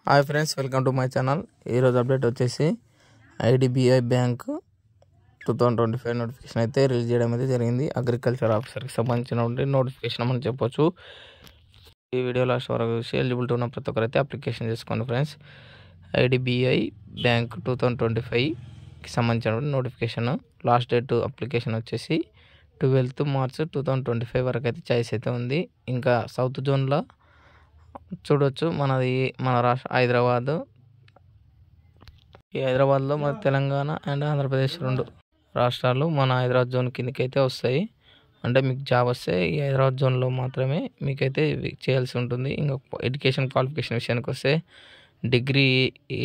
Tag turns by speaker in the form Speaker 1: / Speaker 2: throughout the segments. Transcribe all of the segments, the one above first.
Speaker 1: Hi friends, welcome to my channel. ఈరోజు update వచ్చేసి IDBI bank 2025 notification అయితే release చేయడం అయితే జరిగింది. అగ్రికల్చర్ ఆఫీసర్కి సంబంధించిన నోటిఫికేషన్ అని చెప్పొచ్చు. ఈ వీడియో లాస్ట్ వరకు చూసి ఎలిజిబిలిటీ ఉన్న ప్రతి ఒక్కరైతే అప్లికేషన్ చేసుకోండి ఫ్రెండ్స్. ఐడిబిఐ బ్యాంక్ 2025కి సంబంధించిన నోటిఫికేషన్. లాస్ట్ డేట్ అప్లికేషన్ వచ్చేసి 12 మార్చ్ 2025 వరకు అయితే చాయిస్ అయితే ఉంది. ఇంకా సౌత్ జోన్లో చూడొచ్చు, మన రాష్ట్ర హైదరాబాద్. ఈ హైదరాబాద్లో మన తెలంగాణ అండ్ ఆంధ్రప్రదేశ్ 2 రాష్ట్రాలు మన హైదరాబాద్ జోన్ కిందకి అయితే వస్తాయి. అంటే మీకు జాబ్ వస్తే ఈ హైదరాబాద్ జోన్లో మాత్రమే మీకైతే చేయాల్సి ఉంటుంది. ఇంకా ఎడ్యుకేషన్ క్వాలిఫికేషన్ విషయానికి వస్తే డిగ్రీ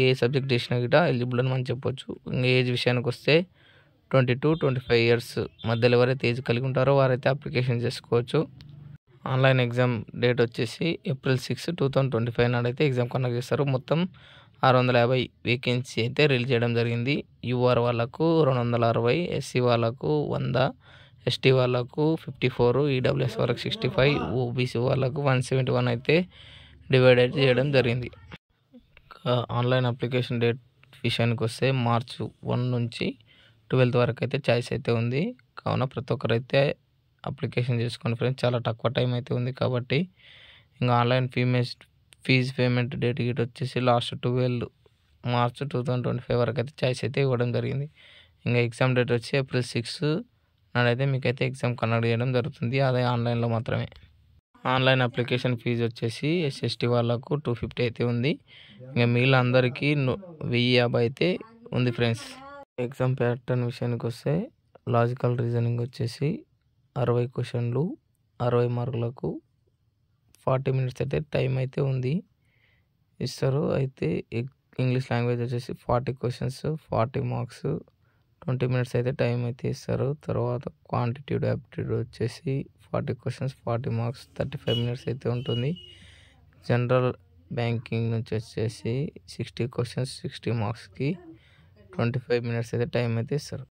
Speaker 1: ఏ సబ్జెక్ట్ చేసినా కూడా ఎలిజిబుల్ అని మనం చెప్పొచ్చు. ఇంకా ఏజ్ విషయానికి వస్తే 22-25 ఇయర్స్ మధ్యలో ఎవరైతే ఏజ్ కలిగి ఉంటారో వారైతే అప్లికేషన్ చేసుకోవచ్చు. ఆన్లైన్ ఎగ్జామ్ డేట్ వచ్చేసి ఏప్రిల్ 6, 2025 నాడైతే ఎగ్జామ్ కండక్ట్ చేస్తారు. మొత్తం 650 వేకెన్సీ అయితే రిలీజ్ చేయడం జరిగింది. యూఆర్ వాళ్ళకు 260, ఎస్సీ వాళ్ళకు 100, ఎస్టీ వాళ్ళకు 54, ఈడబ్ల్యూఎస్ వాళ్ళకు 65, ఓబీసీ వాళ్ళకు 171 అయితే డివైడ్ అయితే చేయడం జరిగింది. ఆన్లైన్ అప్లికేషన్ డేట్ విషయానికి వస్తే మార్చ్ 1 నుంచి 12 వరకు అయితే చాయిస్ అయితే ఉంది. కావున ప్రతి ఒక్కరైతే అప్లికేషన్ చేసుకోండి ఫ్రెండ్స్. చాలా తక్కువ టైం అయితే ఉంది కాబట్టి. ఇంకా ఆన్లైన్ ఫీజ్ పేమెంట్ డేట్ గిట్ వచ్చేసి లాస్ట్ 12 మార్చ్ 2025 వరకు అయితే చాయిస్ అయితే ఇవ్వడం జరిగింది. ఇంకా ఎగ్జామ్ డేట్ వచ్చి ఏప్రిల్ 6 నాడైతే మీకైతే ఎగ్జామ్ కండక్ట్ చేయడం జరుగుతుంది. అదే ఆన్లైన్లో మాత్రమే. ఆన్లైన్ అప్లికేషన్ ఫీజు వచ్చేసి ఎస్ఎస్టీ వాళ్ళకు 250 అయితే ఉంది. ఇంకా మిగిలిన అందరికీ 1050 అయితే ఉంది ఫ్రెండ్స్. ఎగ్జామ్ ప్యాటర్న్ విషయానికి వస్తే లాజికల్ రీజనింగ్ వచ్చేసి 60 క్వశ్చన్లు, 60 మార్కులకు 40 మినిట్స్ అయితే టైం అయితే ఉంది ఇస్తారు. అయితే ఇంగ్లీష్ లాంగ్వేజ్ వచ్చేసి 40 క్వశ్చన్స్, 40 మార్క్స్, 20 మినిట్స్ అయితే టైం అయితే ఇస్తారు. తర్వాత క్వాంటిటేటివ్ యాప్టిట్యూడ్ వచ్చేసి 40 క్వశ్చన్స్, 40 మార్క్స్, 35 మినిట్స్ అయితే ఉంటుంది. జనరల్ బ్యాంకింగ్ నుంచి వచ్చేసి 60 క్వశ్చన్స్, 60 మార్క్స్కి 25 మినిట్స్ అయితే టైం అయితే ఇస్తారు.